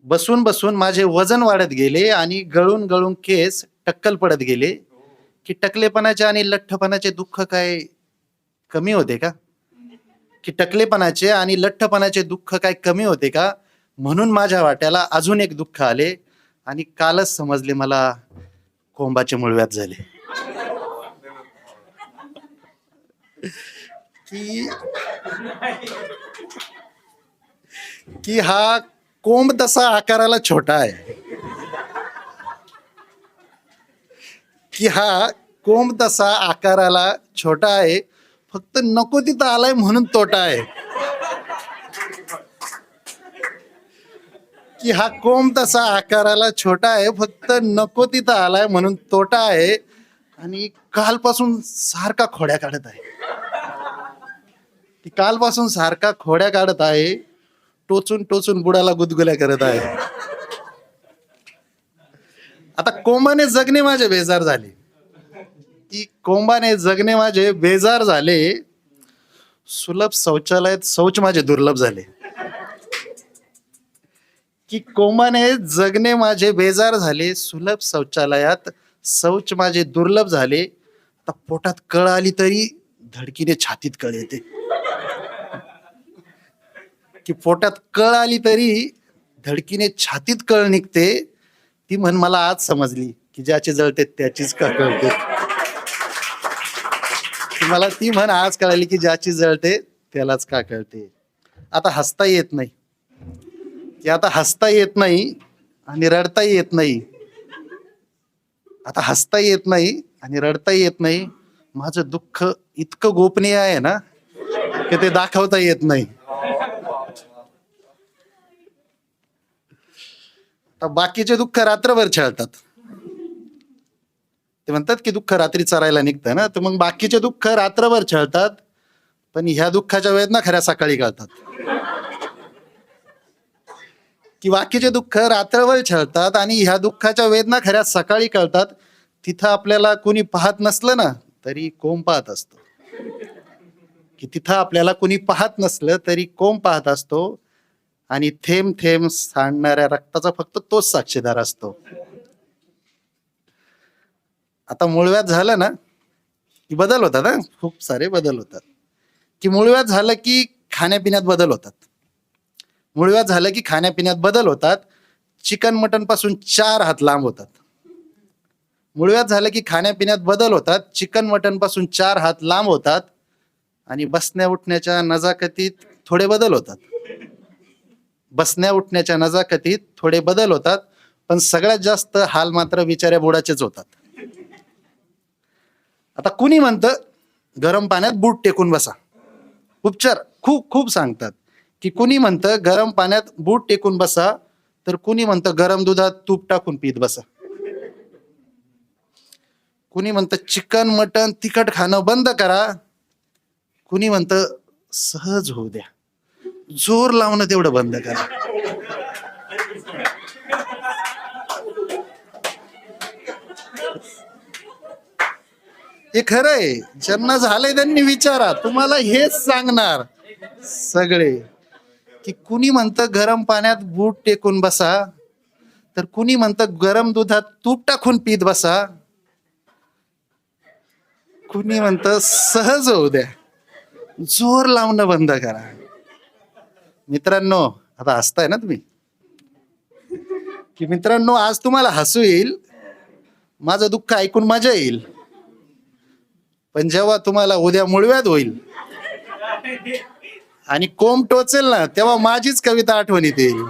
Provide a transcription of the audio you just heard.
बसून बसून माझे वजन वाढत गेले आणि गळून गळून केस टक्कल पडत गेले. की टकलेपणाचे आणि लठ्ठपणाचे दुःख काय कमी होते का? की टकलेपणाचे आणि लठ्ठपणाचे दुःख काय कमी होते का? म्हणून माझ्या वाट्याला अजून एक दुःख आले आणि कालच समजले मला कोंबाचे मुळव्याध झाले. की की हा कोंब तसा आकाराला छोटा आहे. की हा कोंब तसा आकाराला छोटा आहे, फक्त नको तिथं आलाय म्हणून तोटा आहे. की हा कोंब तसा आकाराला छोटा आहे, फक्त नको तिथं आलाय म्हणून तोटा आहे. आणि कालपासून सारखा खोड्या काढत आहे. की कालपासून सारखा खोड्या काढत आहे, टोचून टोचून बुडाला गुदगुल्या करत आहे. आता कोंबाने जगणे माझे बेजार झाले. की कोंबाने जगणे माझे बेजार झाले. सुलभ शौचालयात शौच माझे दुर्लभ झाले. की कोंबाने जगणे माझे बेजार झाले, सुलभ शौचालयात शौच माझे दुर्लभ झाले. आता पोटात कळ आली तरी धडकीने छातीत कळ येते. की पोटात कळ आली तरी धडकीने छातीत कळ निघते. ती म्हण मला आज समजली की ज्याचे जळते त्याचीच का कळते. मला ती म्हण आज कळाली की ज्याची जळते त्यालाच का कळते. आता हसता येत नाही. की आता हसता येत नाही आणि रडताही येत नाही. आता हसता येत नाही आणि रडताही येत नाही. माझं दुःख इतकं गोपनीय आहे ना की ते दाखवता येत नाही. बाकीचे दुःख रात्रभर छळतात. ते म्हणतात की दुःख रात्री चरायला निघतं ना, तर मग बाकीचे दुःख रात्रभर छळतात, पण ह्या दुःखाच्या वेदना खऱ्या सकाळी कळतात. की बाकीचे दुःख रात्रभर छळतात आणि ह्या दुःखाच्या वेदना खऱ्या सकाळी कळतात. तिथं आपल्याला कोणी पाहत नसलं ना तरी कोंब पाहत असतो. की तिथं आपल्याला कोणी पाहत नसलं तरी कोंब पाहत असतो. आणि थेंब थेंब सांडणाऱ्या रक्ताचा फक्त तोच साक्षीदार असतो. आता मुळव्याध झालं ना की बदल होतात ना, खूप सारे बदल होतात. की मुळव्याध झालं की खाण्यापिण्यात बदल होतात. मुळव्याध झालं की खाण्यापिण्यात बदल होतात. चिकन मटन पासून 4 हात लांब होतात. मुळव्याध झालं की खाण्यापिण्यात बदल होतात. चिकन मटन पासून 4 हात लांब होतात. आणि बसण्या उठण्याच्या नजाकतीत थोडे बदल होतात. बसण्या उठण्याच्या नजाकतीत थोडे बदल होतात. पण सगळ्यात जास्त हाल मात्र बिचाऱ्या बुडाचेच होतात. आता कुणी म्हणतं गरम पाण्यात बूट टेकून बसा. उपचार खूप खूप सांगतात. की कुणी म्हणतं गरम पाण्यात बूट टेकून बसा, तर कुणी म्हणतं गरम दुधात तूप टाकून पीत बसा. कुणी म्हणतं चिकन मटन तिखट खाणं बंद करा. कुणी म्हणतं सहज होऊ द्या, जोर लावणं तेवढं बंद करा. हे खरं आहे. ज्यांना झालंय त्यांनी विचारा, तुम्हाला हेच सांगणार सगळे. की कुणी म्हणतं गरम पाण्यात बूट टेकून बसा, तर कुणी म्हणतं गरम दुधात तूप टाकून पीत बसा. कुणी म्हणतं सहज होऊ द्या, जोर लावणं बंद करा. मित्रांनो, आता हसताय ना तुम्ही. की मित्रांनो, आज तुम्हाला हसू येईल, माझं दुःख ऐकून मजा येईल. पण जेव्हा तुम्हाला उद्या मुळव्याध होईल आणि कोंब टोचेल ना, तेव्हा माझीच कविता आठवणीत येईल.